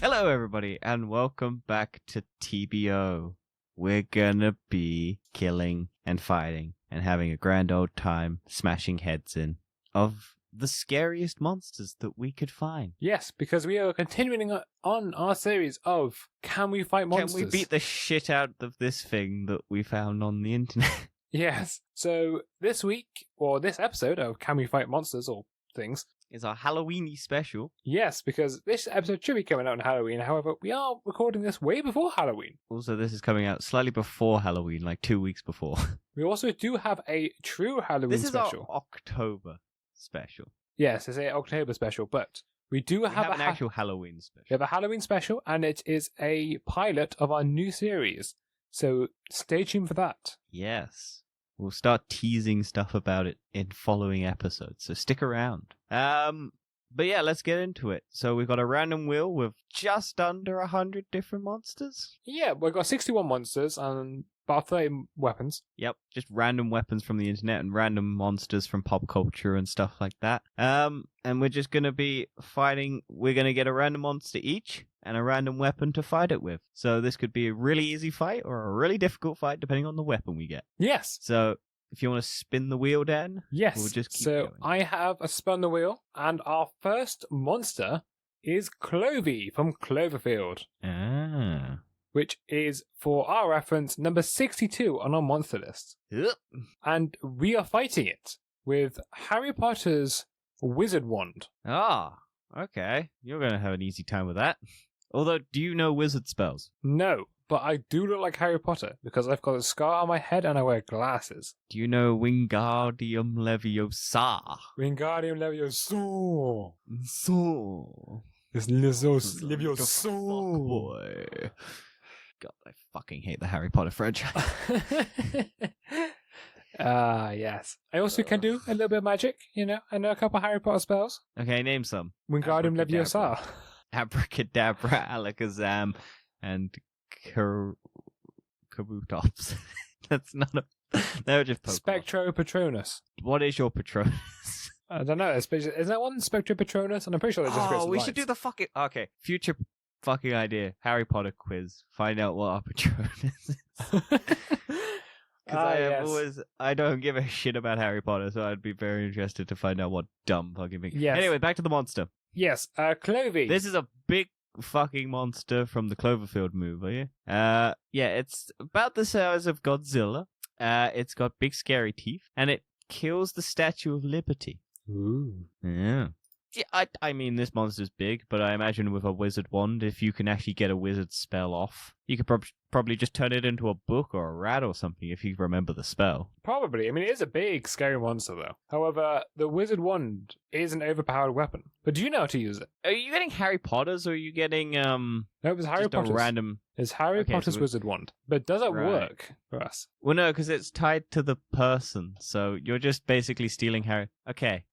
Hello, everybody, and welcome back to TBO. We're gonna be killing and fighting and having a grand old time smashing heads in of the scariest monsters that we could find. Yes, because we are continuing on our series of Can We Fight Monsters? Can we beat the shit out of this thing that we found on the internet? Yes. So this week, or this episode of Can We Fight Monsters or things, is our Halloweeny special. Yes, because this episode should be coming out on Halloween. However, we are recording this way before Halloween. Also, this is coming out slightly before Halloween, like 2 weeks before. We also do have a true Halloween special. This is our October special. Yes, it's an October special, but we have an actual Halloween special. We have a Halloween special, and it is a pilot of our new series. So stay tuned for that. Yes. We'll start teasing stuff about it in following episodes, so stick around. But yeah, let's get into it. So we've got a random wheel with just under 100 different monsters. Yeah, we've got 61 monsters and about 30 weapons. Yep, just random weapons from the internet and random monsters from pop culture and stuff like that. And we're just going to be fighting. We're going to get a random monster each and a random weapon to fight it with. So this could be a really easy fight or a really difficult fight depending on the weapon we get. Yes. So if you want to spin the wheel, Dan, yes. We'll just keep going. So I have spun the wheel, and our first monster is Clovey from Cloverfield. Ah. Which is, for our reference, number 62 on our monster list. Yep. And we are fighting it with Harry Potter's Wizard Wand. Ah, okay. You're going to have an easy time with that. Although, do you know wizard spells? No, but I do look like Harry Potter because I've got a scar on my head and I wear glasses. Do you know Wingardium Leviosa? Wingardium Leviosa. So. It's Leviosa. Boy. God, I fucking hate the Harry Potter franchise. Yes. I also can do a little bit of magic, you know. I know a couple of Harry Potter spells. Okay, name some. Wingardium Leviosa. Abracadabra, Alakazam, and Kabutops. That's not a... They're just Pokemon. Spectro Patronus. What is your Patronus? I don't know. Is that one Spectro Patronus? And I'm pretty sure they just we should do the fucking... Okay, future fucking idea. Harry Potter quiz. Find out what our Patronus is. Because I don't give a shit about Harry Potter, so I'd be very interested to find out what dumb fucking thing. Yes. Anyway, back to the monster. Yes, Clovey. This is a big fucking monster from the Cloverfield movie. Yeah, it's about the size of Godzilla. It's got big scary teeth, and it kills the Statue of Liberty. Ooh. Yeah. Yeah, I mean, this monster's big, but I imagine with a wizard wand, if you can actually get a wizard spell off, you could probably just turn it into a book or a rat or something if you remember the spell. Probably. I mean, it is a big, scary monster, though. However, the wizard wand is an overpowered weapon. But do you know how to use it? Are you getting Harry Potter's, or are you getting, No, it was Harry Potter's. Random... It's Harry Potter's wizard wand. But does it work for us? Well, no, because it's tied to the person, so you're just basically stealing Harry... Okay.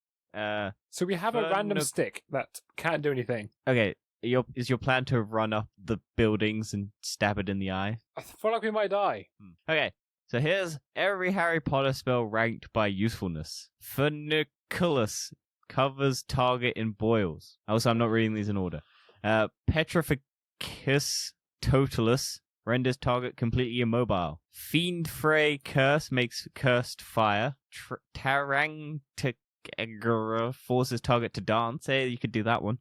So we have a random stick that can't do anything. Okay, is your plan to run up the buildings and stab it in the eye? I feel like we might die. Okay, so here's every Harry Potter spell ranked by usefulness. Funiculus covers target in boils. Also, I'm not reading these in order. Petrificus totalus renders target completely immobile. Fiend Fray Curse makes cursed fire. Tarangtic forces target to dance. Hey, you could do that one.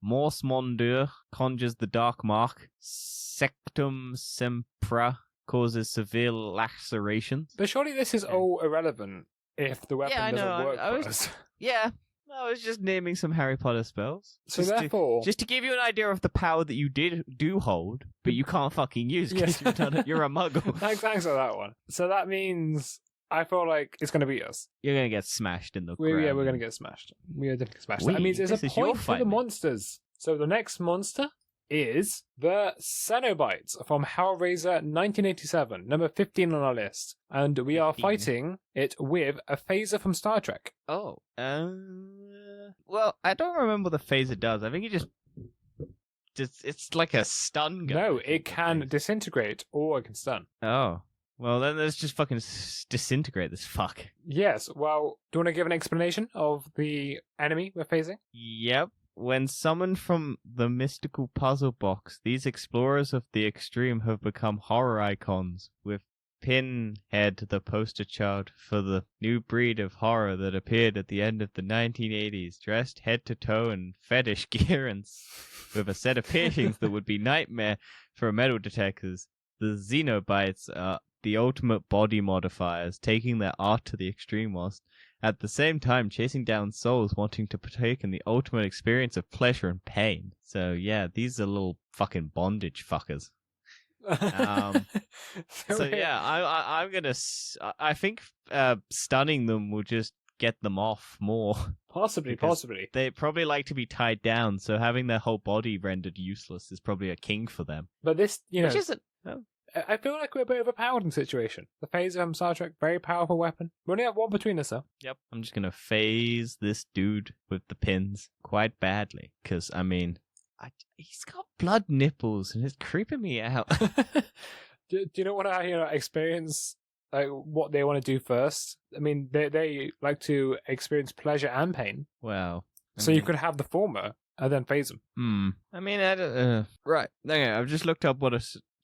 Morse Mondeur conjures the dark mark. Sectum Sempra causes severe lacerations. But surely this is all irrelevant if the weapon doesn't work for us. Yeah, I was just naming some Harry Potter spells. So therefore... just to give you an idea of the power that you do hold, but you can't fucking use because you're a muggle. Thanks for that one. So that means... I feel like it's going to beat us. You're going to get smashed in the ground. Yeah, we're going to get smashed. We are definitely smashed. That means it's a point for the monsters. So the next monster is the Cenobites from Hellraiser 1987, number 15 on our list. And we are fighting it with a phaser from Star Trek. Oh. Well, I don't remember what the phaser does. I think it just it's like a stun gun. No, it can disintegrate or it can stun. Oh. Well, then let's just fucking disintegrate this fuck. Yes, well, do you want to give an explanation of the enemy we're facing? Yep. when summoned from the mystical puzzle box, these explorers of the extreme have become horror icons, with Pinhead the poster child for the new breed of horror that appeared at the end of the 1980s, dressed head to toe in fetish gear and with a set of piercings that would be nightmare for metal detectors. The Xenobites are the ultimate body modifiers, taking their art to the extreme whilst at the same time chasing down souls wanting to partake in the ultimate experience of pleasure and pain. So yeah, these are little fucking bondage fuckers. So yeah, I'm gonna. I think stunning them will just get them off more. Possibly. They probably like to be tied down, so having their whole body rendered useless is probably a king for them. But this, which isn't. I feel like we're a bit overpowered in the situation. The phaser from Star Trek, very powerful weapon. We only have one between us, though. Yep. I'm just gonna phase this dude with the pins quite badly, because I mean, he's got blood nipples and it's creeping me out. do you know what I experience? Like what they want to do first? I mean, they like to experience pleasure and pain. Wow. So you could have the former and then phase them. I mean, I don't. Right. Okay. I've just looked up what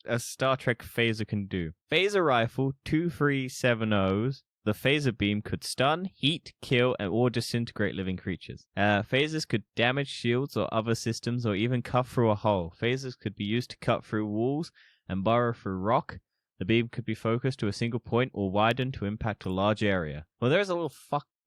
a Star Trek phaser can do. Phaser rifle 2370s. The phaser beam could stun, heat, kill, or disintegrate living creatures. Phasers could damage shields or other systems, or even cut through a hole. Phasers could be used to cut through walls and burrow through rock. The beam could be focused to a single point or widened to impact a large area. Well, there's a little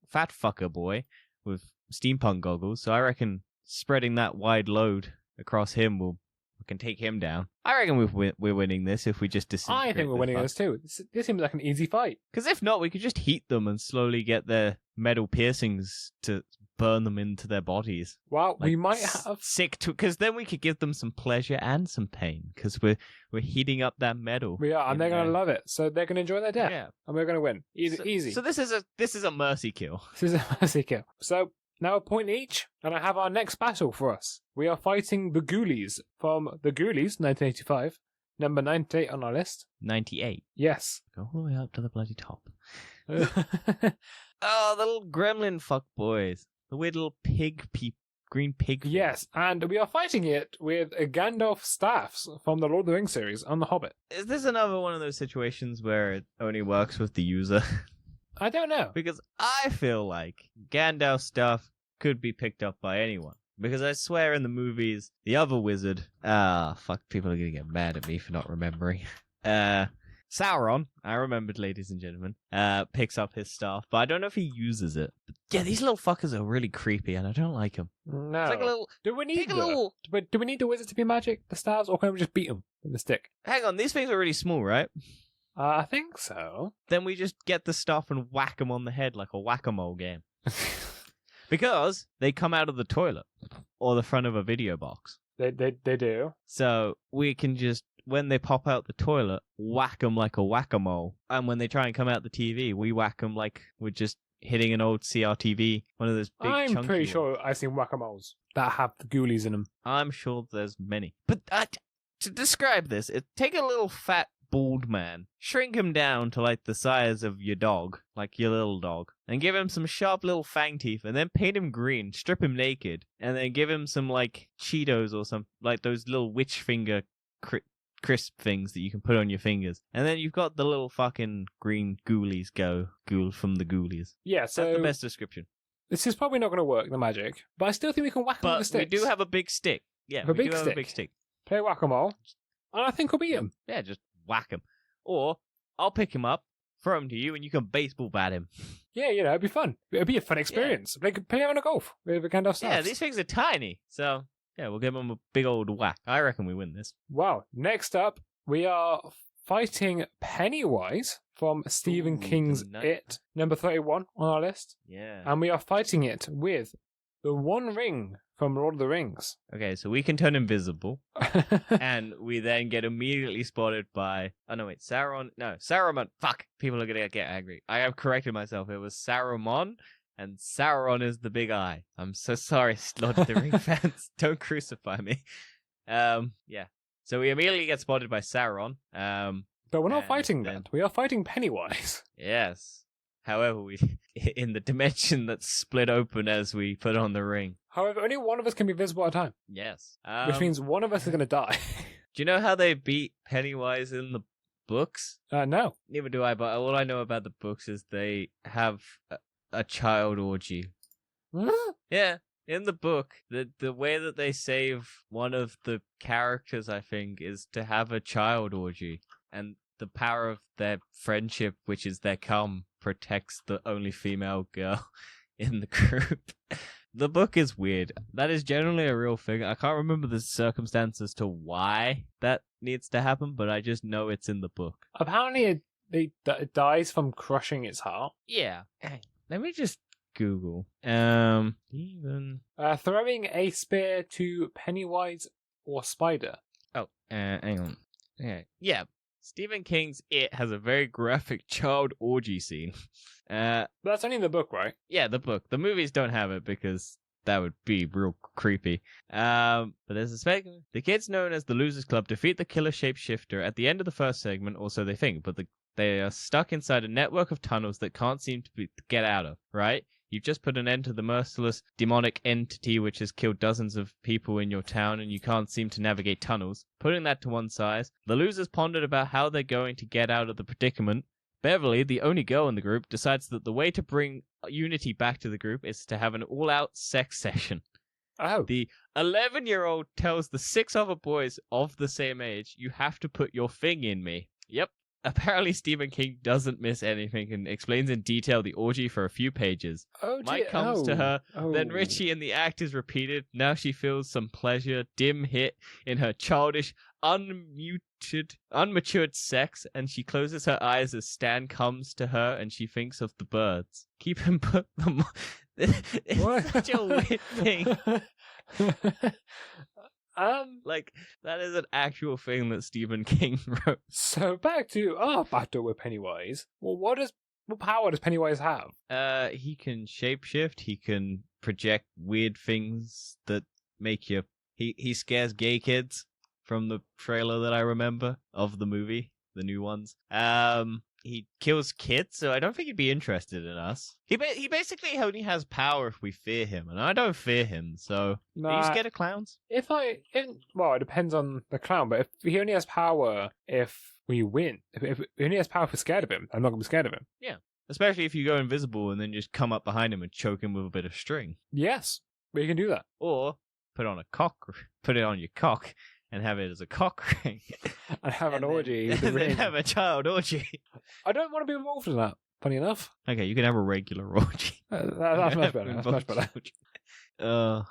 fat fucker boy with steampunk goggles, so I reckon spreading that wide load across him we can take him down. I reckon we're winning this if we just disintegrate. I think we're winning this too. This seems like an easy fight. Because if not, we could just heat them and slowly get their metal piercings to burn them into their bodies. Well, we might have because then we could give them some pleasure and some pain because we're heating up that metal. We are, and they're gonna love it. So they're gonna enjoy their death. Yeah, and we're gonna win. Easy. So this is a mercy kill. This is a mercy kill. So. Now a point each, and I have our next battle for us. We are fighting the Ghoulies from the Ghoulies, 1985, number 98 on our list. 98? Yes. Go all the way up to the bloody top. Oh, the little gremlin fuck boys. The weird little green pig. Yes, and we are fighting it with Gandalf staffs from the Lord of the Rings series on The Hobbit. Is this another one of those situations where it only works with the user? I don't know. Because I feel like Gandalf stuff could be picked up by anyone. Because I swear in the movies, the other wizard... fuck, people are going to get mad at me for not remembering. Sauron, I remembered, ladies and gentlemen, picks up his staff, but I don't know if he uses it. But yeah, these little fuckers are really creepy, and I don't like them. No. It's like a little... Do we need the wizard to be magic, the staves, or can we just beat them with the stick? Hang on, these things are really small, right? I think so. Then we just get the stuff and whack them on the head like a whack-a-mole game. Because they come out of the toilet or the front of a video box. They do. So we can just, when they pop out the toilet, whack them like a whack-a-mole. And when they try and come out the TV, we whack them like we're just hitting an old CRTV, one of those big chunky I'm pretty sure ones. I've seen whack-a-moles that have the ghoulies in them. I'm sure there's many. But to describe this, take a little fat bald man, shrink him down to like the size of your dog, like your little dog, and give him some sharp little fang teeth, and then paint him green, strip him naked, and then give him some like Cheetos or some like those little witch finger crisp things that you can put on your fingers, and then you've got the little fucking green ghoulies ghoul from the Ghoulies. Yeah, so that's the best description. This is probably not going to work, the magic, but I still think we can whack them with the sticks. But we do have a big stick. Yeah, we do have a big stick. Play whack-a-mole, and I think we'll beat him. Yeah, just whack him. Or I'll pick him up, throw him to you, and you can baseball bat him. Yeah, it'd be fun. It'd be a fun experience. Yeah. Play on a golf with a Gandalf staff. Yeah, these things are tiny. So, yeah, we'll give them a big old whack. I reckon we win this. Wow. Next up, we are fighting Pennywise from Stephen King's It, number 31 on our list. Yeah. And we are fighting it with the One Ring from Lord of the Rings. Okay, so we can turn invisible, and we then get immediately spotted by... Oh, no, wait, Sauron... No, Saruman. Fuck, people are going to get angry. I have corrected myself. It was Saruman, and Sauron is the big eye. I'm so sorry, Lord of the Ring fans. Don't crucify me. Yeah. So we immediately get spotted by Sauron. But we're not fighting that. We are fighting Pennywise. Yes. However, in the dimension that's split open as we put on the ring. However, only one of us can be visible at a time. Yes. Which means one of us is going to die. Do you know how they beat Pennywise in the books? No. Neither do I, but all I know about the books is they have a child orgy. Yeah. In the book, the way that they save one of the characters, I think, is to have a child orgy. And the power of their friendship, which is their cum, protects the only female girl in the group. The book is weird. That is generally a real thing. I can't remember the circumstances to why that needs to happen, but I just know it's in the book. Apparently it dies from crushing its heart. Yeah. Let me just Google. Throwing a spear to Pennywise or Spider. Oh, hang on. Okay. Yeah. Stephen King's It has a very graphic child orgy scene. That's only in the book, right? Yeah, the book. The movies don't have it because that would be real creepy. But there's a segment. The kids known as the Losers Club defeat the killer shapeshifter at the end of the first segment, or so they think, but they are stuck inside a network of tunnels that can't seem to get out of, right? You've just put an end to the merciless demonic entity which has killed dozens of people in your town, and you can't seem to navigate tunnels. Putting that to one side, the losers pondered about how they're going to get out of the predicament. Beverly, the only girl in the group, decides that the way to bring unity back to the group is to have an all-out sex session. Oh. The 11-year-old tells the 6 other boys of the same age, "You have to put your thing in me." Yep. Apparently, Stephen King doesn't miss anything and explains in detail the orgy for a few pages. Oh, Mike comes to her, then Richie, and the act is repeated. Now she feels some pleasure, dim hit in her childish, unmatured sex, and she closes her eyes as Stan comes to her and she thinks of the birds. Keep him put them. It's such a weird thing. Like, that is an actual thing that Stephen King wrote. So back to our battle with Pennywise. Well, what power does Pennywise have? He can shapeshift. He can project weird things that make you. He scares gay kids from the trailer that I remember of the movie, the new ones. He kills kids, so I don't think he'd be interested in us. He basically only has power if we fear him, and I don't fear him, so... Are you scared of clowns? Well, it depends on the clown, but if he only has power if we win, if he only has power if we're scared of him, I'm not going to be scared of him. Yeah, especially if you go invisible and then just come up behind him and choke him with a bit of string. Yes, but you can do that. Or put it on your cock, and have it as a cock ring. And have an orgy. And then have a child orgy. I don't want to be involved in that, funny enough. Okay, you can have a regular orgy. That's much better. That's much better. I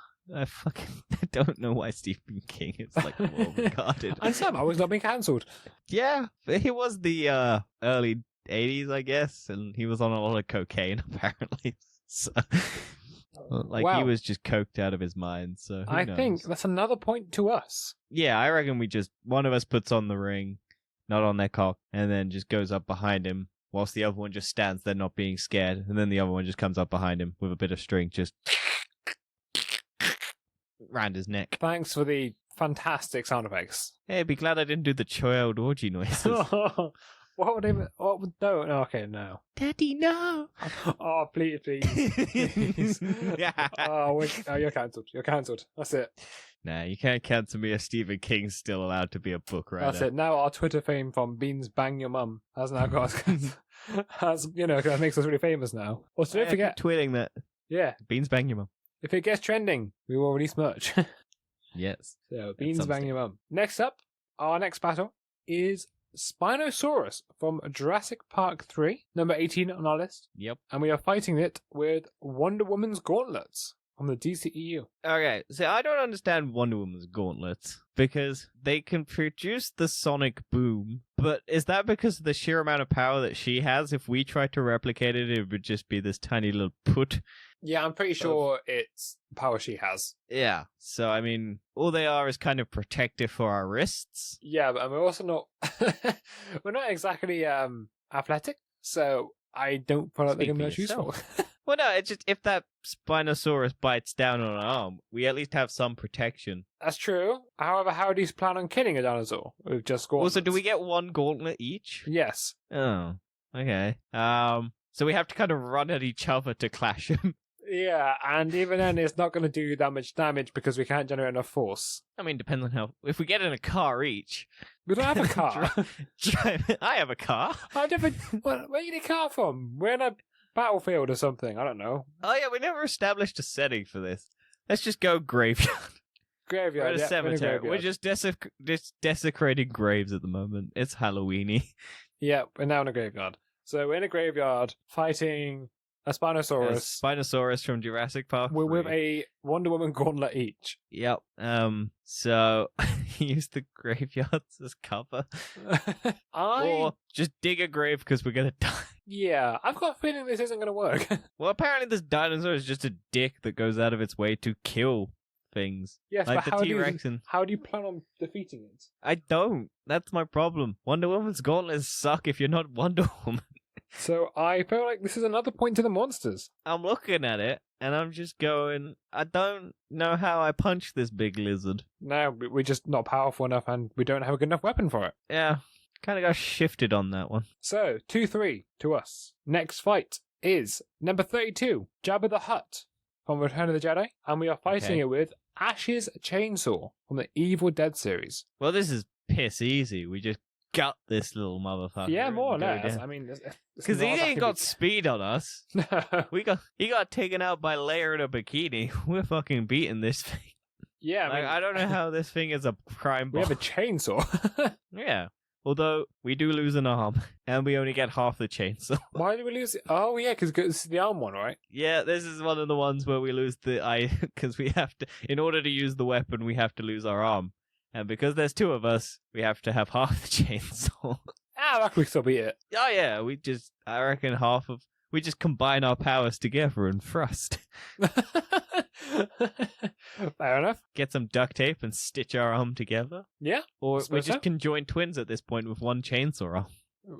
don't know why Stephen King is like well regarded. And somehow he's not being cancelled. Yeah, he was the early 80s, I guess, and he was on a lot of cocaine, apparently. So... he was just coked out of his mind, so who knows? Think that's another point to us. Yeah, I reckon one of us puts on the ring, not on their cock, and then just goes up behind him, whilst the other one just stands there not being scared, and then the other one just comes up behind him with a bit of string, just round his neck. Thanks for the fantastic sound effects. Hey, be glad I didn't do the child orgy noises. What would they... No, okay, no. Daddy, no! Oh, please. Yeah. Oh, you're cancelled. You're cancelled. That's it. Nah, you can't cancel me if Stephen King's still allowed to be a book writer. That's it. Now our Twitter fame from Beans Bang Your Mum has now got us... that makes us really famous now. Also, don't forget... tweeting that. Yeah. Beans Bang Your Mum. If it gets trending, we will release merch. Yes. So, Beans Bang Your Mum. Next up, our next battle is... Spinosaurus from Jurassic Park 3, number 18 on our list. Yep. And we are fighting it with Wonder Woman's gauntlets from the DCEU. Okay, so I don't understand Wonder Woman's gauntlets, because they can produce the sonic boom, but is that because of the sheer amount of power that she has? If we tried to replicate it, it would just be this tiny little put. Yeah, I'm pretty sure it's the power she has. Yeah, so I mean, all they are is kind of protective for our wrists. Yeah, but we're also not... we're not exactly athletic, so I don't feel like they're going to be useful. Well, no, it's just if that Spinosaurus bites down on an arm, we at least have some protection. That's true. However, how do you plan on killing a dinosaur with just gauntlets? Also, do we get one gauntlet each? Yes. Oh, okay. So we have to kind of run at each other to clash him. Yeah, and even then it's not going to do that much damage because we can't generate enough force. I mean, depends on how... If we get in a car each... We don't have a car. I have a car. Where you get a car from? We're in a battlefield or something. I don't know. Oh, yeah, we never established a setting for this. Let's just go graveyard. Graveyard, We're at a cemetery. We're just desecrating graves at the moment. It's Halloween-y. Yeah, we're now in a graveyard. So we're in a graveyard fighting a Spinosaurus. A Spinosaurus from Jurassic Park. We're with a Wonder Woman gauntlet each. Yep. So use the graveyards as cover. Or just dig a grave because we're gonna die. Yeah, I've got a feeling this isn't gonna work. Well, apparently this dinosaur is just a dick that goes out of its way to kill things. Yes, like but the T-Rex how do you plan on defeating it? I don't. That's my problem. Wonder Woman's gauntlets suck if you're not Wonder Woman. So I feel like this is another point to the monsters. I'm looking at it, and I'm just going, I don't know how I punch this big lizard. No, we're just not powerful enough, and we don't have a good enough weapon for it. Yeah, kind of got shifted on that one. So, 2-3 to us. Next fight is number 32, Jabba the Hutt from Return of the Jedi, and we are fighting it with Ash's Chainsaw from the Evil Dead series. Well, this is piss easy. We just gut this little motherfucker. Yeah, more or less. I mean, because he ain't got speed on us. He got taken out by Leia in a bikini. We're fucking beating this thing. Yeah, I don't know how this thing is a crime boss. We have a chainsaw. Yeah. Although we do lose an arm, and we only get half the chainsaw. Why do we lose it? Oh, yeah, because it's the arm one, right? Yeah, this is one of the ones where we lose the eye, because we have to, in order to use the weapon, we have to lose our arm. And because there's two of us, we have to have half the chainsaw. I reckon we still beat it. Oh yeah, I reckon we just combine our powers together and thrust. Fair enough. Get some duct tape and stitch our arm together. Yeah. Or we just conjoin twins at this point with one chainsaw arm.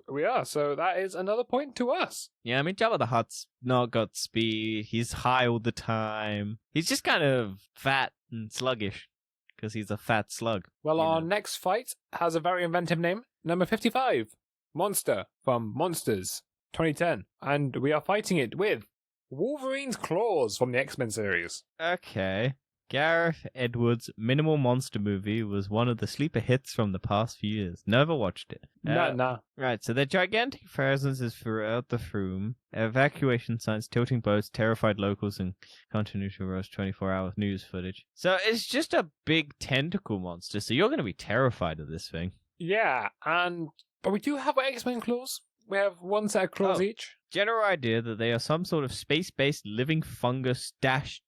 We are, so that is another point to us. Yeah, I mean, Jabba the Hutt's not got speed. He's high all the time. He's just kind of fat and sluggish. Because he's a fat slug. Well, our next fight has a very inventive name. Number 55, Monster from Monsters 2010. And we are fighting it with Wolverine's Claws from the X-Men series. Okay. Gareth Edwards' minimal monster movie was one of the sleeper hits from the past few years. Never watched it. Nah. Right, so their gigantic presence is throughout the room. Evacuation signs, tilting boats, terrified locals, and continuity rose 24-hour news footage. So it's just a big tentacle monster, so you're going to be terrified of this thing. Yeah, but we do have X-Men claws. We have one set of claws each. General idea that they are some sort of space-based living fungus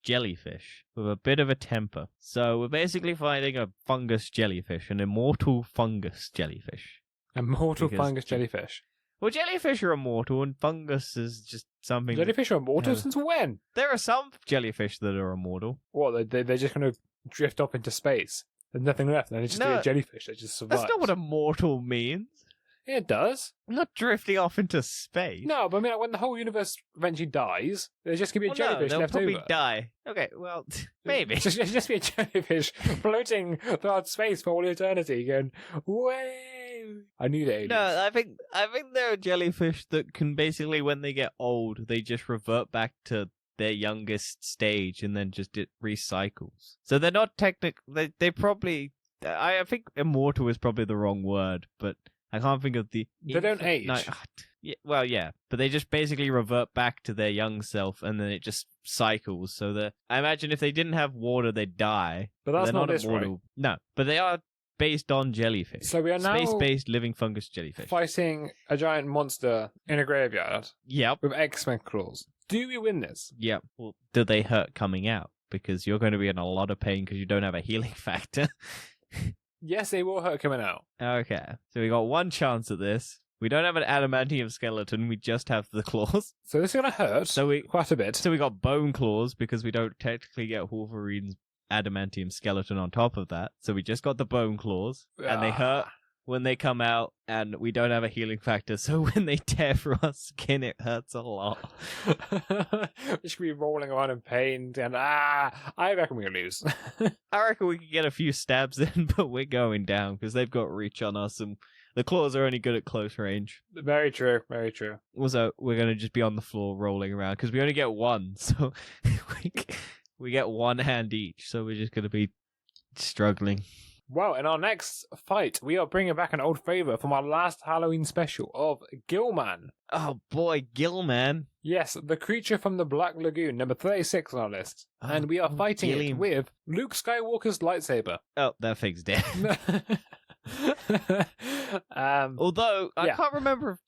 jellyfish with a bit of a temper. So we're basically fighting a fungus jellyfish, an immortal fungus jellyfish. Fungus jellyfish. Well, jellyfish are immortal, and fungus is just something... Jellyfish are immortal since when? There are some jellyfish that are immortal. What, they're just going to drift off into space? There's nothing left, and it's just a jellyfish that just survives. That's not what immortal means. It does. I'm not drifting off into space. No, but I mean, when the whole universe eventually dies, there's just going to be a jellyfish left over. They'll probably die. Okay, well, maybe. just be a jellyfish floating throughout space for all eternity, going, way. I knew that. No, I think there are jellyfish that can basically, when they get old, they just revert back to their youngest stage, and then just it recycles. So they're not they probably... I think immortal is probably the wrong word, but... I can't think of the... They don't age. No, yeah, but they just basically revert back to their young self, and then it just cycles. So I imagine if they didn't have water, they'd die. But that's not this, immortal. Right? No, but they are based on jellyfish. So we are now space-based living fungus jellyfish. Fighting a giant monster in a graveyard. Yep. With X-Men claws. Do we win this? Yep. Well, do they hurt coming out? Because you're going to be in a lot of pain because you don't have a healing factor. Yes, they will hurt coming out. Okay. So we got one chance at this. We don't have an adamantium skeleton. We just have the claws. So this is going to hurt quite a bit. So we got bone claws because we don't technically get Wolverine's adamantium skeleton on top of that. So we just got the bone claws. And they hurt when they come out. And we don't have a healing factor. So when they tear through our skin, it hurts a lot. We should be rolling around in pain. And I reckon we're going to lose. I reckon we could get a few stabs in, but we're going down because they've got reach on us. And The claws are only good at close range. Very true. Very true. Also, we're going to just be on the floor rolling around because we only get one. So we get one hand each. So we're just going to be struggling. Well, in our next fight, we are bringing back an old favourite from our last Halloween special of Gillman. Oh boy, Gillman. Yes, the creature from the Black Lagoon, number 36 on our list. And we are fighting it with Luke Skywalker's lightsaber. Oh, that thing's dead. Although, I can't remember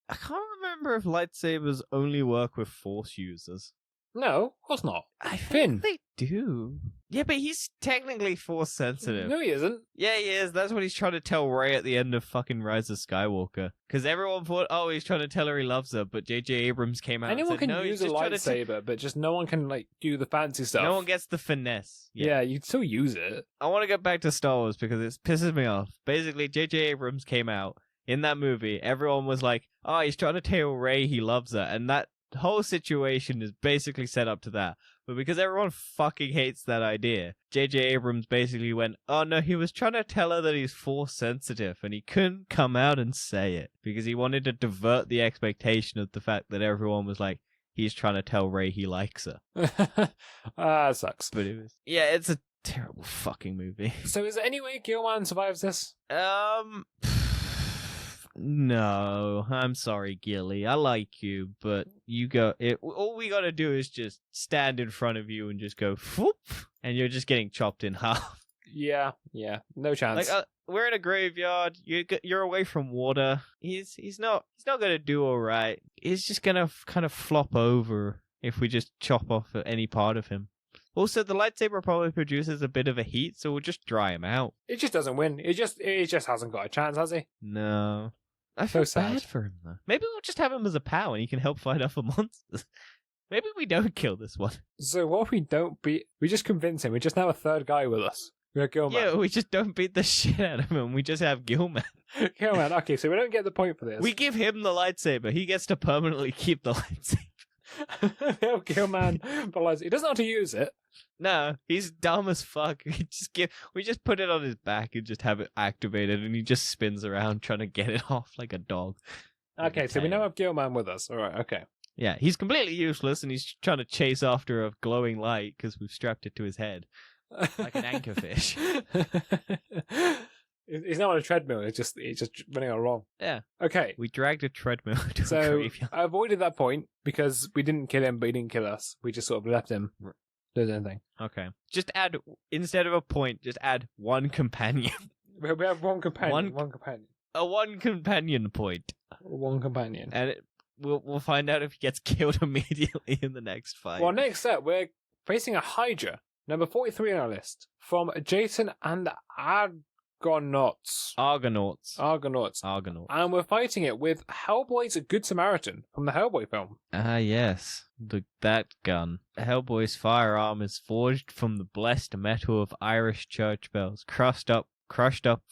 if lightsabers only work with Force users. No, of course not. I think they do. Yeah, but he's technically Force sensitive. No, he isn't. Yeah, he is. That's what he's trying to tell Rey at the end of fucking Rise of Skywalker. Because everyone thought, oh, he's trying to tell her he loves her, but J.J. Abrams came out Anyone and said, can no, use a lightsaber, but just no one can, like, do the fancy stuff. No one gets the finesse. Yeah, you can still use it. I want to get back to Star Wars because it pisses me off. Basically, J.J. Abrams came out in that movie. Everyone was like, oh, he's trying to tell Rey he loves her. And that whole situation is basically set up to that. But because everyone fucking hates that idea, J.J. Abrams basically went, oh no, he was trying to tell her that he's Force sensitive, and he couldn't come out and say it because he wanted to divert the expectation of the fact that everyone was like, he's trying to tell Rey he likes her. Sucks. But it's a terrible fucking movie. So is there any way Gilman survives this? No, I'm sorry, Gilly. I like you, but all we gotta do is just stand in front of you and just go, whoop, and you're just getting chopped in half. Yeah, no chance. Like, we're in a graveyard. You're away from water. He's not gonna do all right. He's just gonna kind of flop over if we just chop off any part of him. Also, the lightsaber probably produces a bit of a heat, so we'll just dry him out. It just doesn't win. It just hasn't got a chance, has he? No. I feel bad for him, though. Maybe we'll just have him as a pal and he can help fight other monsters. Maybe we don't kill this one. So what if we don't beat... We just convince him. We just have a third guy with us. We have Gilman. Yeah, we just don't beat the shit out of him and we just have Gilman. Gilman, okay, so we don't get the point for this. We give him the lightsaber. He gets to permanently keep the lightsaber. Gilman, he doesn't know how to use it. No, he's dumb as fuck. We just put it on his back and just have it activated, and he just spins around trying to get it off like a dog. Okay, so we now have Gilman with us. All right, okay. Yeah, he's completely useless, and he's trying to chase after a glowing light because we've strapped it to his head like an anchorfish. He's not on a treadmill. He's just running along. Yeah. Okay. We dragged a treadmill to a graveyard. I avoided that point because we didn't kill him, but he didn't kill us. We just sort of left him. Do anything. Okay. Just add, instead of a point, just add one companion. We have one companion. One companion. A one companion point. One companion. And we'll find out if he gets killed immediately in the next fight. Well, next up, we're facing a Hydra, number 43 on our list, from Jason and Argonauts. And we're fighting it with Hellboy's Good Samaritan from the Hellboy film. Ah, yes. That gun. Hellboy's firearm is forged from the blessed metal of Irish church bells, crushed up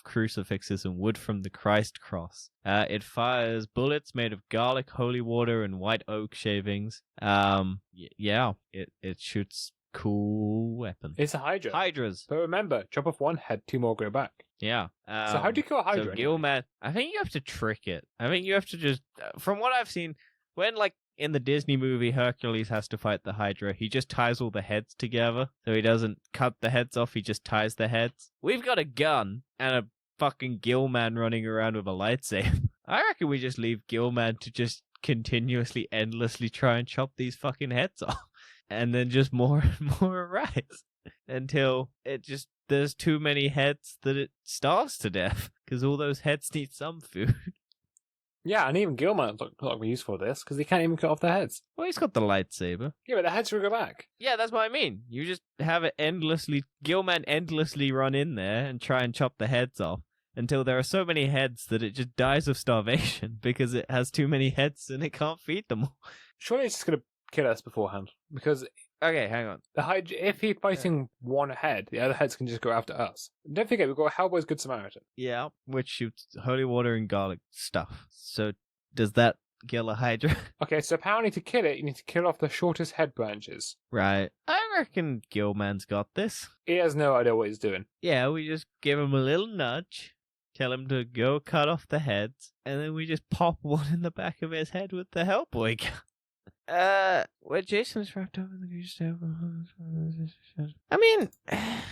crucifixes and wood from the Christ cross. It fires bullets made of garlic, holy water, and white oak shavings. It shoots cool weapons. It's a Hydra. Hydras. But remember, chop off one head, two more go back. Yeah. So how do you kill a Hydra? So Gilman, I think you have to trick it. I think you have to just, from what I've seen, when like in the Disney movie Hercules has to fight the Hydra, he just ties all the heads together. So he doesn't cut the heads off, he just ties the heads. We've got a gun and a fucking Gilman running around with a lightsaber. I reckon we just leave Gilman to just continuously, endlessly try and chop these fucking heads off. And then just more and more arise. Until there's too many heads that it starves to death. Because all those heads need some food. Yeah, and even Gilman's not useful for this, because he can't even cut off their heads. Well, he's got the lightsaber. Yeah, but the heads will go back. Yeah, that's what I mean. You just have it Gilman endlessly run in there and try and chop the heads off. Until there are so many heads that it just dies of starvation. Because it has too many heads and it can't feed them all. Surely it's just going to kill us beforehand. Because... Okay, hang on. The Hydra, if he's fighting one head, the other heads can just go after us. Don't forget, we've got Hellboy's Good Samaritan. Yeah, which shoots holy water and garlic stuff. So, does that kill a Hydra? Okay, so apparently to kill it, you need to kill off the shortest head branches. Right. I reckon Gilman's got this. He has no idea what he's doing. Yeah, we just give him a little nudge. tell him to go cut off the heads, and then we just pop one in the back of his head with the Hellboy gun. Where Jason's wrapped up in the goose table. I mean, I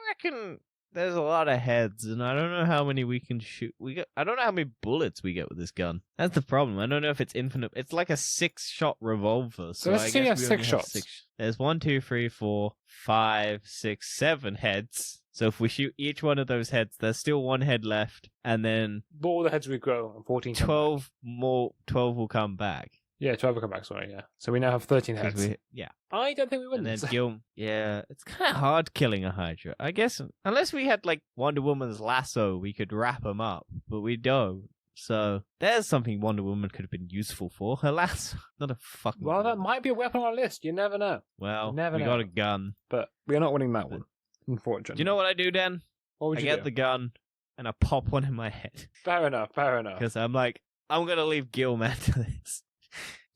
reckon there's a lot of heads, and I don't know how many we can shoot. I don't know how many bullets we get with this gun. That's the problem. I don't know if it's infinite. It's like a 6-shot revolver. So let's I say you have guess 6 shots. There's 1, 2, 3, 4, 5, 6, 7 heads. So if we shoot each one of those heads, there's still 1 head left, and then all the heads regrow, and 14 12 more. 12 will come back. Yeah, 12 will come back, sorry, yeah. So we now have 13 heads. Yeah. I don't think we win And this. then it's kind of hard killing a Hydra. I guess, unless we had, like, Wonder Woman's lasso, we could wrap them up, but we don't. So, there's something Wonder Woman could have been useful for. Her lasso. Not a fucking... Well, that might be a weapon on our list. You never know. Well, we got a gun. But we're not winning that one, unfortunately. Do you know what I do, Dan? What would you do? I get the gun, and I pop one in my head. Fair enough. Because I'm like, I'm going to leave Gilman to this.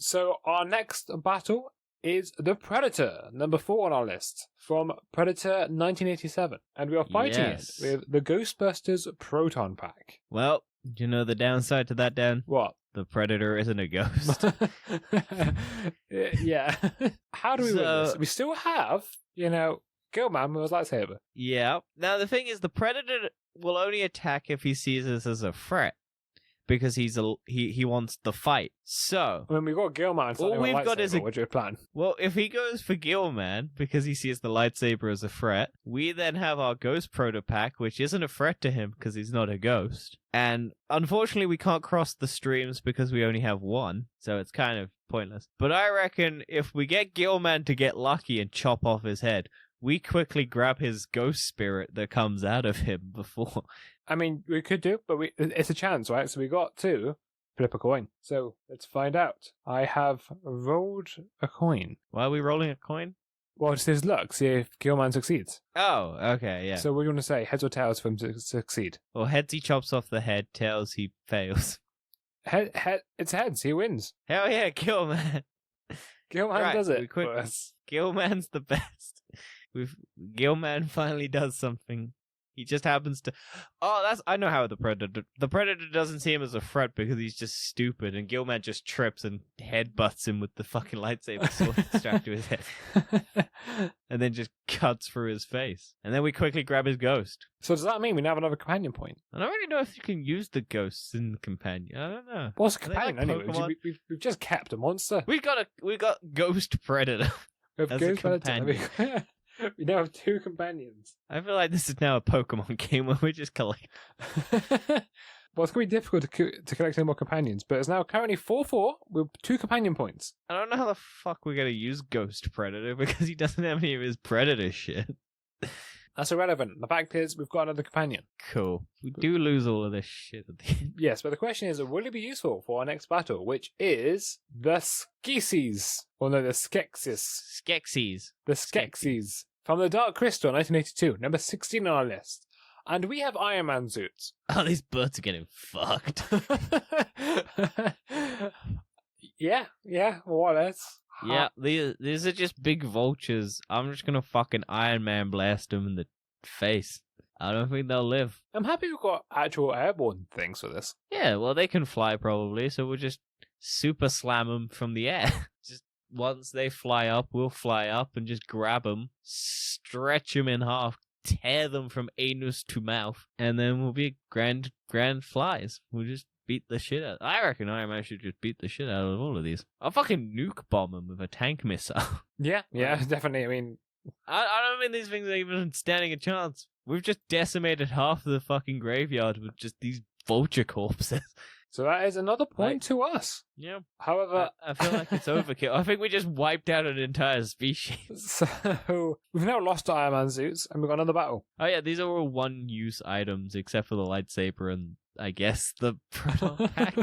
So our next battle is the Predator, number 4 on our list, from Predator 1987. And we are fighting it with the Ghostbusters Proton Pack. Well, do you know the downside to that, Dan? What? The Predator isn't a ghost. Yeah. How do we win this? We still have, Gilman with his lightsaber. Yeah. Now, the thing is, the Predator will only attack if he sees us as a threat. Because he wants the fight. So I mean, we've got Gilman. All we've got is what's your plan? Well, if he goes for Gilman because he sees the lightsaber as a threat, we then have our Ghost Protopack, which isn't a threat to him because he's not a ghost. And unfortunately, we can't cross the streams because we only have one, so it's kind of pointless. But I reckon if we get Gilman to get lucky and chop off his head, we quickly grab his ghost spirit that comes out of him before. I mean, we could do, but it's a chance, right? So we got to flip a coin. So let's find out. I have rolled a coin. Why are we rolling a coin? Well, it's his luck. See if Gilman succeeds. Oh, okay, yeah. So what do you want to say? Heads or tails for him to succeed? Well, heads he chops off the head, tails he fails. It's heads. He wins. Hell yeah, Gilman. Gilman does it. Gilman's the best. Gilman finally does something. He just happens to... I know how the Predator doesn't see him as a threat because he's just stupid, and Gilman just trips and headbutts him with the fucking lightsaber sword strapped to his head. And then just cuts through his face. And then we quickly grab his ghost. So does that mean we now have another companion point? I don't really know if you can use the ghosts in the companion. I don't know. What's a companion anyway? We've just kept a monster. We got Ghost Predator. We have Ghost Predator. We now have 2 companions. I feel like this is now a Pokemon game where we just collect. Well, it's going to be difficult to collect any more companions, but it's now currently 4-4 with 2 companion points. I don't know how the fuck we're going to use Ghost Predator because he doesn't have any of his Predator shit. That's irrelevant. The fact is, we've got another companion. Cool. We do lose all of this shit at the end. Yes, but the question is, will it be useful for our next battle, which is the Skeksis. Well, no, the Skeksis. Skeksis. The Skeksis. From the Dark Crystal, 1982, number 16 on our list. And we have Iron Man suits. Oh, these birds are getting fucked. Yeah, more or less. Yeah, these are just big vultures. I'm just gonna fucking Iron Man blast them in the face. I don't think they'll live. I'm happy we've got actual airborne things for this. Yeah, well, they can fly probably, so we'll just super slam them from the air. Just once they fly up, we'll fly up and just grab them, stretch them in half, tear them from anus to mouth, and then we'll be grand flies. We'll just beat the shit out. I reckon Iron Man should just beat the shit out of all of these. I'll fucking nuke bomb them with a tank missile. Yeah, definitely. I mean, I don't mean these things are even standing a chance. We've just decimated half of the fucking graveyard with just these vulture corpses. So that is another point to us. Yeah. However, I feel like it's overkill. I think we just wiped out an entire species. So we've now lost our Iron Man suits and we've got another battle. Oh yeah, these are all one-use items except for the lightsaber and I guess the Proton Pack.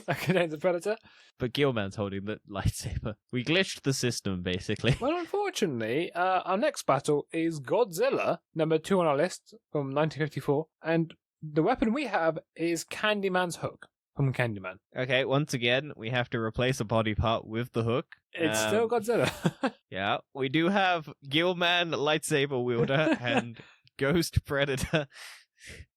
That contains a Predator. But Gilman's holding the lightsaber. We glitched the system, basically. Well, unfortunately, our next battle is Godzilla, number 2 on our list from 1954. And the weapon we have is Candyman's hook from Candyman. Okay, once again, we have to replace a body part with the hook. It's still Godzilla. Yeah, we do have Gilman lightsaber wielder and Ghost Predator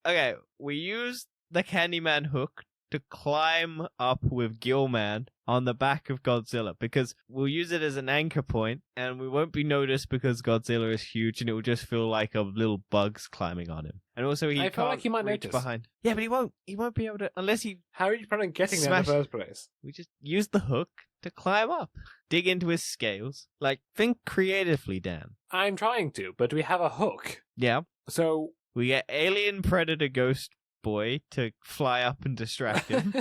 Okay, we use the Candyman hook to climb up with Gillman on the back of Godzilla, because we'll use it as an anchor point, and we won't be noticed because Godzilla is huge, and it will just feel like a little bugs climbing on him. And also, I feel like he might notice behind. Yeah, but he won't. He won't be able to unless he. How are you planning on getting there in the first place? We just use the hook to climb up, dig into his scales. Like, think creatively, Dan. I'm trying to, but we have a hook. Yeah. So we get alien predator ghost boy to fly up and distract him.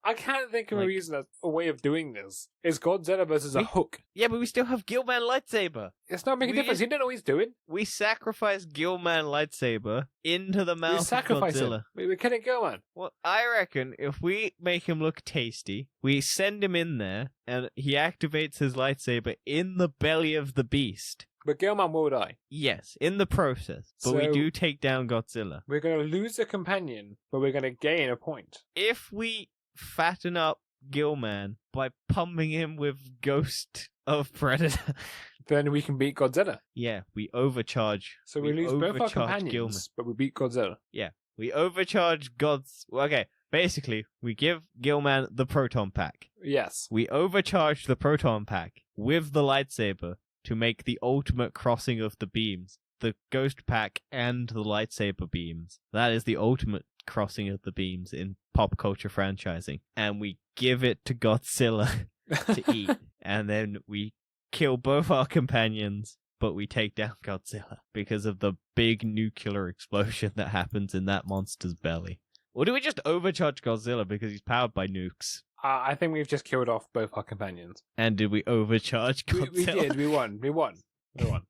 I can't think of a way of doing this. It's Godzilla versus a hook. Yeah, but we still have Gillman lightsaber. It's not making a difference. He didn't know what he's doing. We sacrifice Gillman lightsaber into the mouth of Godzilla. We're killing Gillman. Well, I reckon if we make him look tasty, we send him in there, and he activates his lightsaber in the belly of the beast. But Gillman will die. Yes, in the process. But we do take down Godzilla. We're going to lose a companion, but we're going to gain a point. If we fatten up Gillman by pumping him with Ghost of Predator, then we can beat Godzilla. Yeah, we overcharge. So we lose both our companions, Gillman. But we beat Godzilla. Yeah, we overcharge Okay, basically, we give Gillman the proton pack. Yes. We overcharge the proton pack with the lightsaber to make the ultimate crossing of the beams. The ghost pack and the lightsaber beams. That is the ultimate crossing of the beams in pop culture franchising. And we give it to Godzilla to eat. And then we kill both our companions, but we take down Godzilla because of the big nuclear explosion that happens in that monster's belly. Or do we just overcharge Godzilla because he's powered by nukes? I think we've just killed off both our companions. And did we overcharge Godzilla? We did. We won.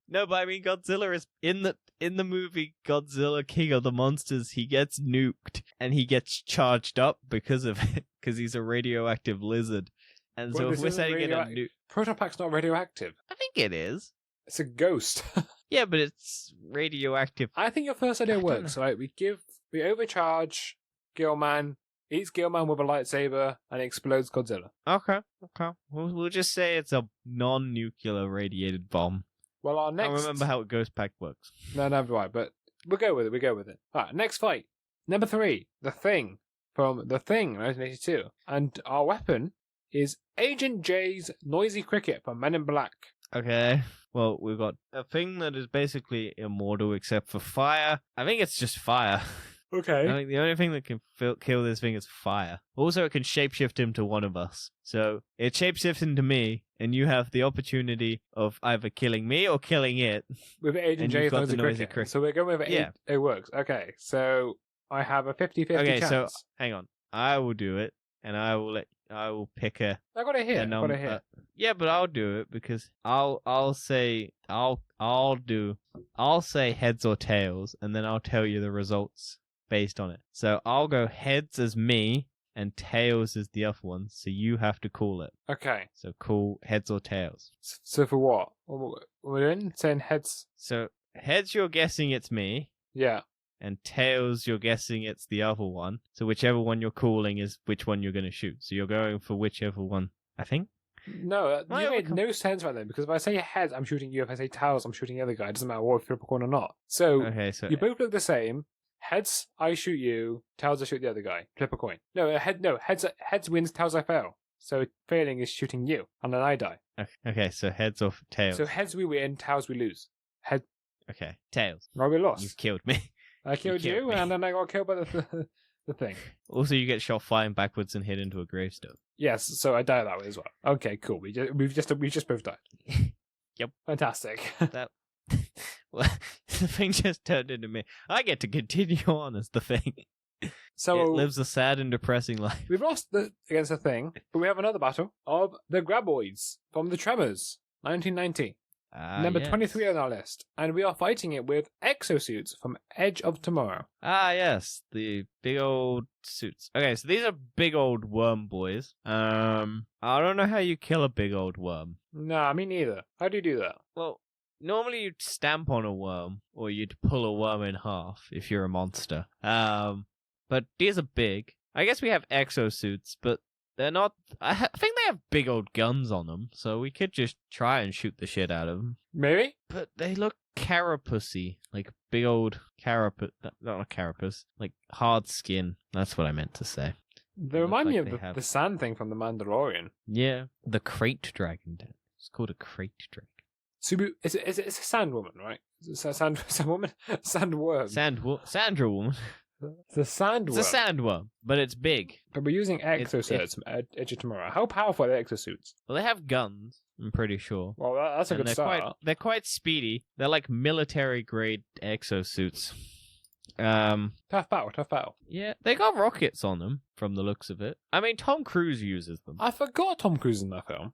No, but I mean, Godzilla is in the movie Godzilla King of the Monsters. He gets nuked and he gets charged up because of it, because he's a radioactive lizard. And so if we're setting in a nuke, proton pack's not radioactive. I think it is. It's a ghost. Yeah, but it's radioactive. I think your first idea works. Right, we overcharge Gillman. Eats Gillman with a lightsaber and explodes Godzilla. Okay. We'll just say it's a non-nuclear radiated bomb. Well, our next... I don't remember how a ghost pack works. No, never mind, but we'll go with it. Alright, next fight. Number 3, The Thing. From The Thing, 1982. And our weapon is Agent J's Noisy Cricket from Men in Black. Okay. Well, we've got a thing that is basically immortal except for fire. I think it's just fire. Okay. I think the only thing that can kill this thing is fire. Also, it can shapeshift him to one of us. So, it shapeshifts into me, and you have the opportunity of either killing me or killing it. With Agent J's Noisy Cricket. So we're going with it. It works. Okay, so I have a 50-50 chance. Okay, so hang on. I will do it, and I will pick a... I got a hit. Yeah, but I'll do it because I'll say heads or tails, and then I'll tell you the results based on it. So I'll go heads as me and tails as the other one. So you have to call it. Okay. So call heads or tails. So for what? We're in saying heads. So heads, you're guessing it's me. Yeah. And tails, you're guessing it's the other one. So whichever one you're calling is which one you're going to shoot. So you're going for whichever one, I think. No, you made no sense right then, because if I say heads, I'm shooting you. If I say tails, I'm shooting the other guy. It doesn't matter what, if you flip a coin or not. So you both look the same. Heads, I shoot you. Tails, I shoot the other guy. Flip a coin. Heads wins. Tails, I fail. So failing is shooting you, and then I die. Okay, so heads or tails. So heads we win, tails we lose. Okay, tails. Right, we lost. You killed me. I killed you, and then I got killed by the thing. Also, you get shot flying backwards and hit into a gravestone. Yes, so I die that way as well. Okay, cool. We've just both died. Yep. Fantastic. Well, the thing just turned into me. I get to continue on as the thing. So it lives a sad and depressing life. We've lost against the thing, but we have another battle of the Graboids from the Tremors, 1990. Number 23 on our list. And we are fighting it with exosuits from Edge of Tomorrow. Ah, yes. The big old suits. Okay, so these are big old worm boys. I don't know how you kill a big old worm. Nah, me neither. How do you do that? Well, normally you'd stamp on a worm, or you'd pull a worm in half if you're a monster. But these are big. I guess we have exosuits, but they're not... I think they have big old guns on them, so we could just try and shoot the shit out of them. Maybe? But they look Carapussy, like big old carapace, not a carapace, like hard skin. That's what I meant to say. They remind me of the sand thing from The Mandalorian. Yeah, the crate dragon. It's called a crate dragon. Subu, it's a sand woman, right? It's a sand woman? Sandworm. Sandra woman. It's a sandworm. It's a sandworm, but it's big. But we're using exosuits from Edge of Tomorrow. How powerful are the exosuits? Well, they have guns, I'm pretty sure. Well, that's a good start. They're quite speedy. They're like military-grade exosuits. Tough battle. Yeah, they got rockets on them, from the looks of it. I mean, Tom Cruise uses them. I forgot Tom Cruise in that film.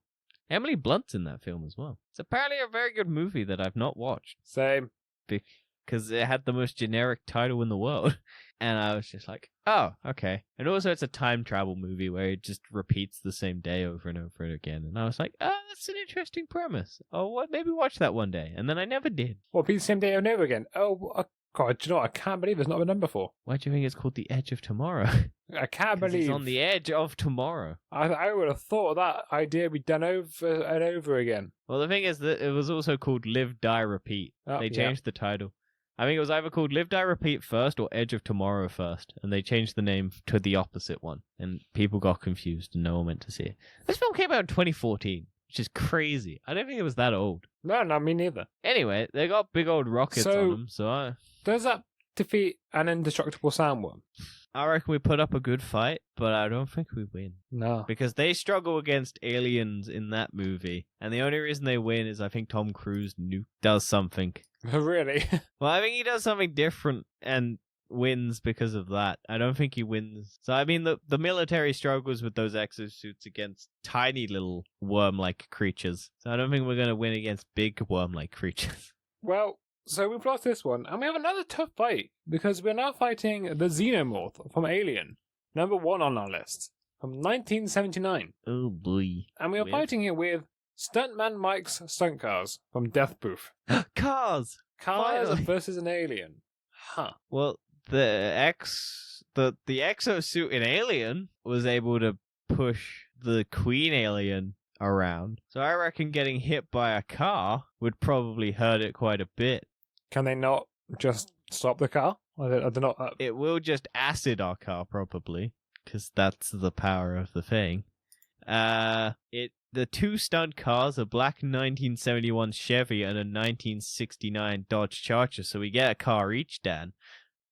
Emily Blunt's in that film as well. It's apparently a very good movie that I've not watched. Same. Because it had the most generic title in the world. And I was just like, oh, okay. And also it's a time travel movie where it just repeats the same day over and over again. And I was like, oh, that's an interesting premise. Oh, what? Maybe watch that one day. And then I never did. Well, repeat the same day over and over again. Oh, God, do you know what? I can't believe it's not been done before. Why do you think it's called The Edge of Tomorrow? I can't believe it's on the edge of tomorrow. I would have thought that idea would be done over and over again. Well, the thing is that it was also called Live, Die, Repeat. They changed the title. I think it was either called Live, Die, Repeat first or Edge of Tomorrow first, and they changed the name to the opposite one, and people got confused and no one went to see it. This film came out in 2014, which is crazy. I don't think it was that old. No, me neither. Anyway, they got big old rockets on them, so Does that defeat an indestructible sandworm? I reckon we put up a good fight, but I don't think we win. No. Because they struggle against aliens in that movie, and the only reason they win is I think Tom Cruise does something. Really? Well, I think he does something different and wins because of that. I don't think he wins. So, I mean, the military struggles with those exosuits against tiny little worm-like creatures. So I don't think we're going to win against big worm-like creatures. Well, so we've lost this one, and we have another tough fight, because we're now fighting the Xenomorph from Alien, number 1 on our list, from 1979. Oh, boy. And we are fighting it with Stuntman Mike's Stunt Cars from Death Proof. Cars versus an alien. Huh. Well, the exosuit in Alien was able to push the queen alien around. So I reckon getting hit by a car would probably hurt it quite a bit. Can they not just stop the car? It will just acid our car, probably, because that's the power of the thing. The two stunt cars, a black 1971 Chevy and a 1969 Dodge Charger, so we get a car each, Dan.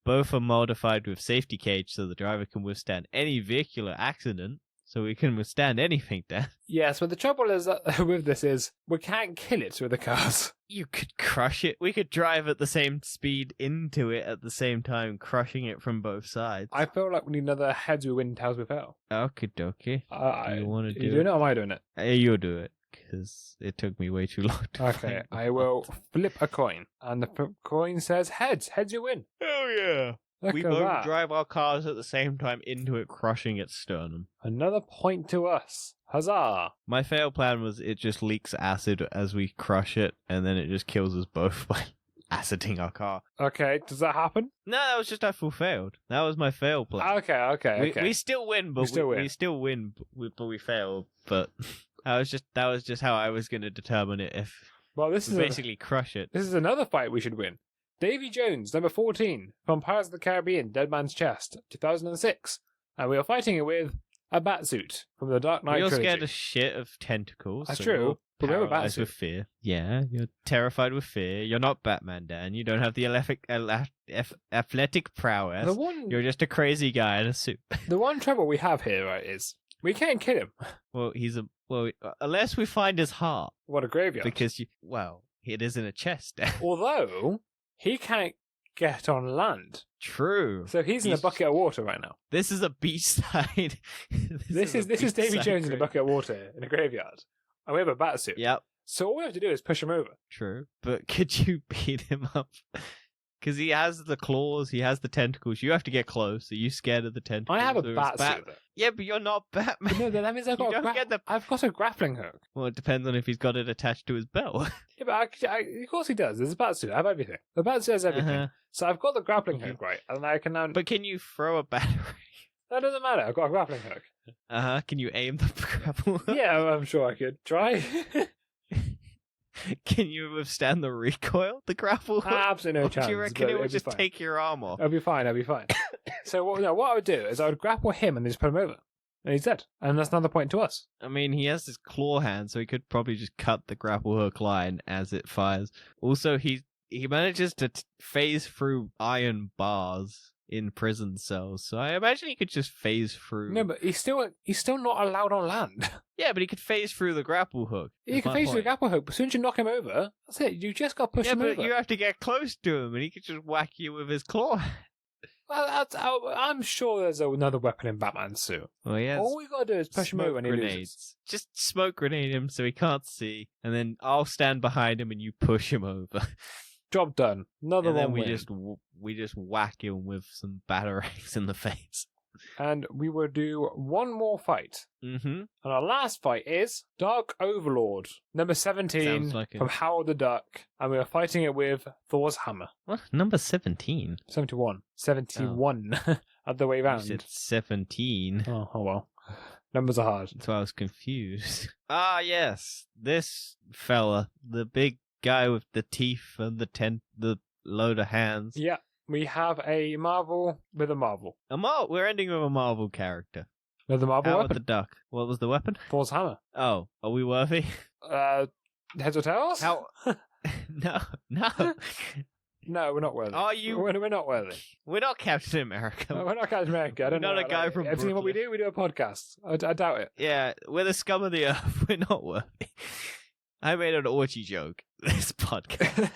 Both are modified with safety cage so the driver can withstand any vehicular accident, so we can withstand anything, Dan. Yes, but the trouble is that with this is we can't kill it with the cars. You could crush it. We could drive at the same speed into it at the same time, crushing it from both sides. I feel like we need another heads we win, tails we fail. Okie dokie. You want to do it? You doing it or am I doing it? You'll do it, because it took me way too long to Okay, I will flip a coin, and the coin says heads. Heads you win. Oh yeah. We both drive our cars at the same time into it, crushing its sternum. Another point to us. Huzzah! My fail plan was it just leaks acid as we crush it, and then it just kills us both by aciding our car. Okay, does that happen? No, that was just I failed. That was my fail plan. Okay. We still win, but we still win, but we fail. But that was just how I was going to determine it. If this is basically crush it. This is another fight we should win. Davy Jones, number 14, from Pirates of the Caribbean, Dead Man's Chest, 2006. And we are fighting it with a batsuit from the Dark Knight You're trilogy. scared of shit of tentacles. That's true. But we have a batsuit. With fear. Yeah, you're terrified with fear. You're not Batman, Dan. You don't have the athletic prowess. You're just a crazy guy in a suit. The one trouble we have here, right, is we can't kill him. Well, unless we find his heart. What a graveyard. Because it is in a chest, Dan. Although he can't get on land. True. So he's in a bucket of water right now. This is a beachside. This is Davy Jones in a bucket of water in a graveyard. And we have a batsuit. Yep. So all we have to do is push him over. True. But could you beat him up? Because he has the claws, he has the tentacles. You have to get close. Are you scared of the tentacles? I have a batsuit. Yeah, but you're not Batman. No, that means I've got a grappling hook. Well, it depends on if he's got it attached to his belt. Yeah, but of course he does. There's a batsuit. I have everything. The batsuit has everything. Uh-huh. So I've got the grappling hook, right? And I can now... But can you throw a battery? That doesn't matter. I've got a grappling hook. Uh-huh. Can you aim the grapple hook? Yeah, I'm sure I could. Try. Can you withstand the recoil of the grapple hook? Absolutely no Or chance. do you reckon it would just fine. take your arm off? I'll be fine. So what I would do is I would grapple him and then just put him over. And he's dead. And that's another point to us. I mean, he has this claw hand, so he could probably just cut the grapple hook line as it fires. Also, he manages to phase through iron bars in prison cells, so I imagine he could just phase through. No, but he's still not allowed on land. Yeah, but he could phase through the grapple hook. You can phase through the grapple hook, but as soon as you knock him over, that's it. You just got to push him over. Yeah, but you have to get close to him, and he could just whack you with his claw. Well, I'm sure there's another weapon in Batman's suit. Well, yeah. All we got to do is push him over and he loses. Just smoke grenade him so he can't see, and then I'll stand behind him and you push him over. Job done. Another one. And then we just whack him with some batarangs in the face. And we will do one more fight. Mm-hmm. And our last fight is Dark Overlord, number 17 from Howard the Duck. And we are fighting it with Thor's hammer. What? Number 17? 71. 71. Other way round. You said 17. Oh well. Numbers are hard. That's why I was confused. Ah, yes. This fella. The big guy with the teeth and the load of hands. Yeah. We have a Marvel with a Marvel. We're ending with a Marvel character. With a Marvel Howard weapon. the Duck. What was the weapon? Thor's hammer. Oh, are we worthy? Heads or tails? How? No. No, we're not worthy. Are you? We're not worthy. We're not Captain America. No, we're not Captain America. I don't know. Not a guy from everything what we do a podcast. I doubt it. Yeah, we're the scum of the earth. We're not worthy. I made an orgy joke this podcast.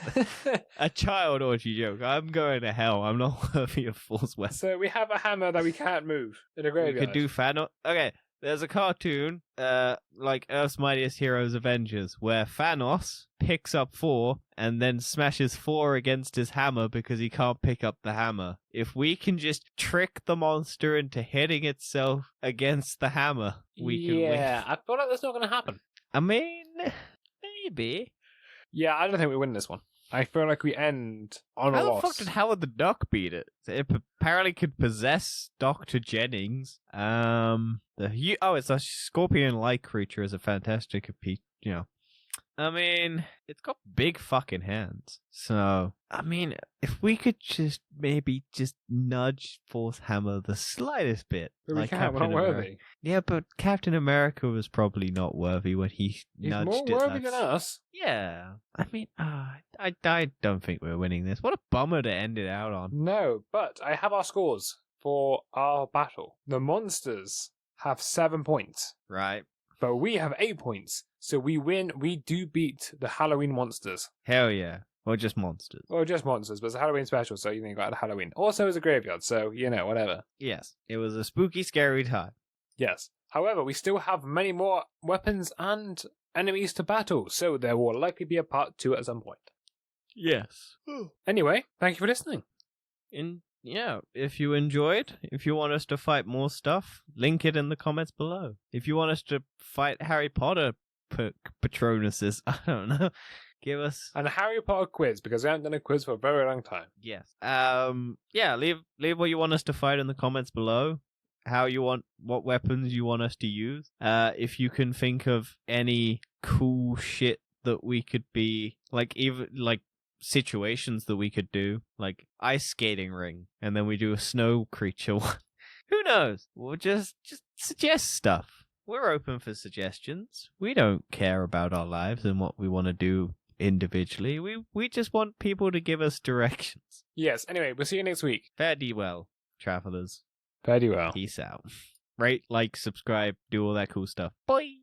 A child orgy joke. I'm going to hell. I'm not worthy of Thor's weapon. So we have a hammer that we can't move in a graveyard. We could do Thanos. Okay, there's a cartoon, like Earth's Mightiest Heroes Avengers, where Thanos picks up Thor and then smashes Thor against his hammer because he can't pick up the hammer. If we can just trick the monster into hitting itself against the hammer, we can win. Yeah, I feel like that's not going to happen. I mean, maybe. Yeah, I don't think we win this one. I feel like we end on a loss. How the fuck did Howard the Duck beat it? It apparently could possess Dr. Jennings. It's a scorpion-like creature as a fantastic, I mean, it's got big fucking hands. So, I mean, if we could just maybe just nudge Thor's hammer the slightest bit. But like we can't, we're not worthy. Yeah, but Captain America was probably not worthy when he's nudged it. He's more worthy than us. Yeah. I mean, I don't think we're winning this. What a bummer to end it out on. No, but I have our scores for our battle. The monsters have 7 points. Right. But we have 8 points. So we win. We do beat the Halloween monsters. Hell yeah. Or just monsters. Or just monsters, but it's a Halloween special, so you think about Halloween. Also, it's a graveyard, so, whatever. Yes. It was a spooky, scary time. Yes. However, we still have many more weapons and enemies to battle, so there will likely be a part 2 at some point. Yes. Anyway, thank you for listening. If you enjoyed, if you want us to fight more stuff, link it in the comments below. If you want us to fight Harry Potter Patronuses, I don't know, give us... And a Harry Potter quiz, because we haven't done a quiz for a very long time. Yes. Leave what you want us to fight in the comments below. What weapons you want us to use. If you can think of any cool shit that we could be, situations that we could do, like ice skating ring, and then we do a snow creature one. Who knows? We'll just suggest stuff. We're open for suggestions. We don't care about our lives and what we want to do individually. We just want people to give us directions. Yes, anyway, we'll see you next week. Fare thee well, travelers. Fare thee well. Peace out. Rate, like, subscribe, do all that cool stuff. Bye!